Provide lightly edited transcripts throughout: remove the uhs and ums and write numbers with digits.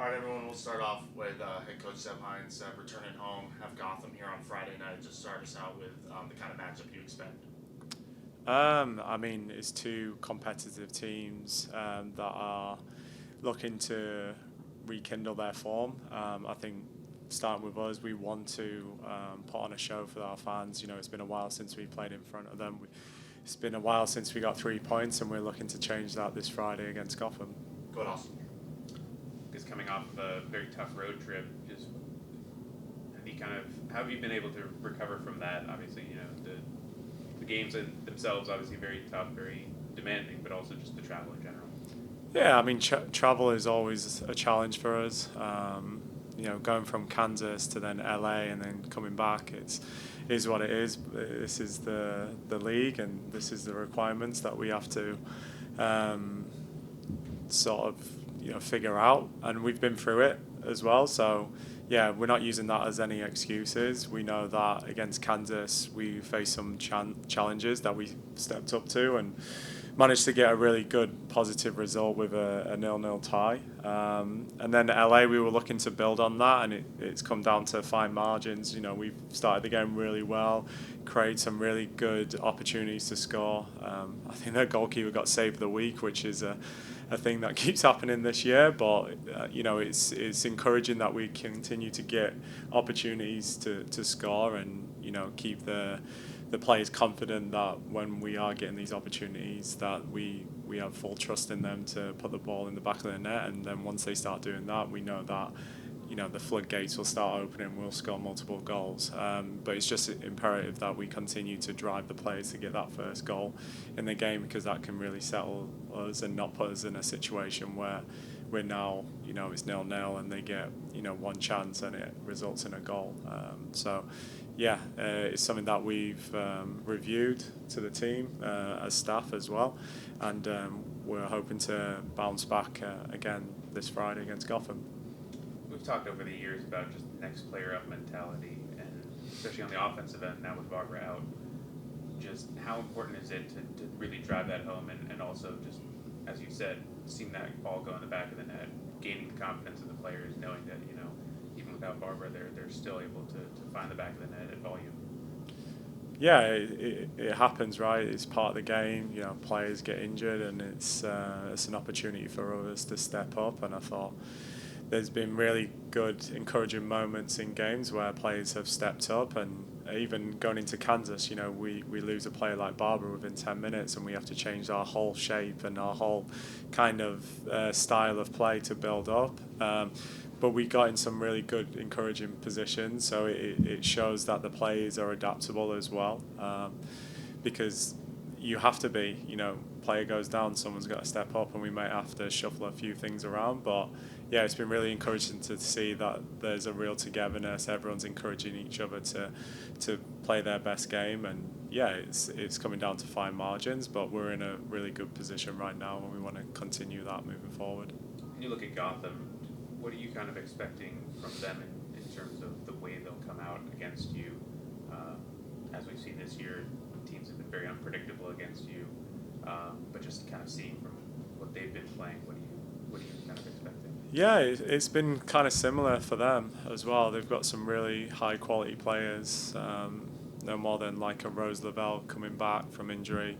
All right, everyone, we'll start off with head coach Seb Hines returning home, have Gotham here on Friday night. Just start us out with the kind of matchup you expect. I mean, it's two competitive teams that are looking to rekindle their form. I think starting with us, we want to put on a show for our fans. You know, it's been a while since we played in front of them. It's been a while since we got 3 points, and we're looking to change that this Friday against Gotham. Good, awesome. Is coming off of a very tough road trip. Just how have you been able to recover from that? Obviously, you know the games in themselves obviously very tough, very demanding, but also just the travel in general. Yeah, I mean, travel is always a challenge for us. You know, going from Kansas to then LA and then coming back, it's is what it is. This is the league, and this is the requirements that we have to um, sort of figure out, and we've been through it as well. So yeah, we're not using that as any excuses. We know that against Kansas we faced some challenges that we stepped up to and managed to get a really good positive result with a 0-0 tie. And then LA, we were looking to build on that, and it's come down to fine margins. You know, we've started the game really well, created some really good opportunities to score. I think their goalkeeper got saved of the week, which is a thing that keeps happening this year. But you know, it's encouraging that we continue to get opportunities to score, and you know, keep the players confident that when we are getting these opportunities that we have full trust in them to put the ball in the back of the net. And then once they start doing that, we know that the floodgates will start opening, we'll score multiple goals. But it's just imperative that we continue to drive the players to get that first goal in the game, because that can really settle us and not put us in a situation where we're now, it's 0-0 and they get, one chance and it results in a goal. So yeah, it's something that we've reviewed to the team as staff as well, and we're hoping to bounce back again this Friday against Gotham. We've talked over the years about just next player up mentality, and especially on the offensive end now with Barbara out, just how important is it to really drive that home, and also just, as you said, seeing that ball go in the back of the net, gaining the confidence of the players, knowing that, even without Barbara, they're still able to find the back of the net at volume. Yeah, it happens, right? It's part of the game. You know, players get injured, and it's an opportunity for us to step up. And I thought there's been really good, encouraging moments in games where players have stepped up. And even going into Kansas, we lose a player like Barbara within 10 minutes, and we have to change our whole shape and our whole kind of style of play to build up. But we got in some really good, encouraging positions, so it shows that the players are adaptable as well, because you have to be. Player goes down, someone's got to step up, and we might have to shuffle a few things around. But yeah, it's been really encouraging to see that there's a real togetherness. Everyone's encouraging each other to play their best game, and yeah, it's coming down to fine margins, but we're in a really good position right now, and we want to continue that moving forward. When you look at Gotham, what are you kind of expecting from them in terms of the way they'll come out against you? As we've seen this year, teams have been very unpredictable against you, but just kind of seeing from what they've been playing, what are you kind of expecting? Yeah, it's been kind of similar for them as well. They've got some really high quality players, no more than like a Rose Lavelle coming back from injury,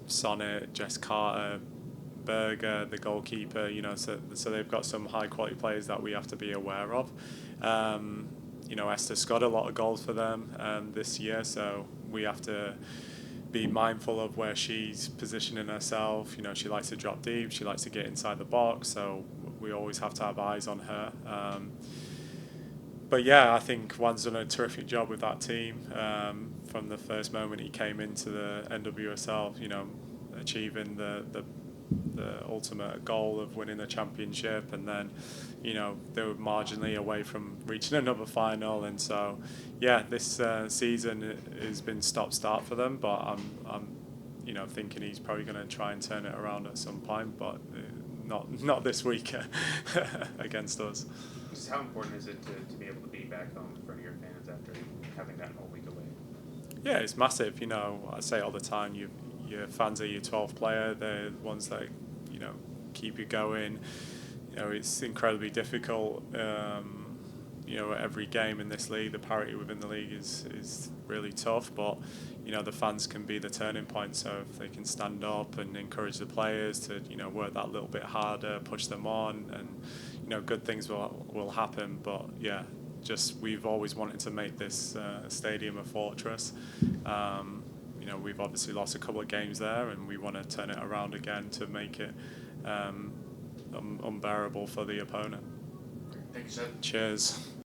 Sonnet, Jess Carter, Berger, the goalkeeper. So they've got some high quality players that we have to be aware of. Esther's got a lot of goals for them this year, so we have to be mindful of where she's positioning herself. She likes to drop deep, she likes to get inside the box, so we always have to have eyes on her. But yeah, I think Juan's done a terrific job with that team from the first moment he came into the NWSL, achieving the ultimate goal of winning the championship, and then they were marginally away from reaching another final. And so yeah, this season has been stop-start for them, but I'm thinking he's probably going to try and turn it around at some point, but not this week against us. Just how important is it to be able to be back home in front of your fans after having that whole week away? Yeah, it's massive. I say it all the time, your fans are your 12th player. They're the ones that keep you going. it's incredibly difficult. Every game in this league, the parity within the league is really tough, but the fans can be the turning point. So if they can stand up and encourage the players to work that little bit harder, push them on, and good things will happen. But yeah, just we've always wanted to make this stadium a fortress. We've obviously lost a couple of games there, and we want to turn it around again to make it unbearable for the opponent. Thank you, Seb. Cheers.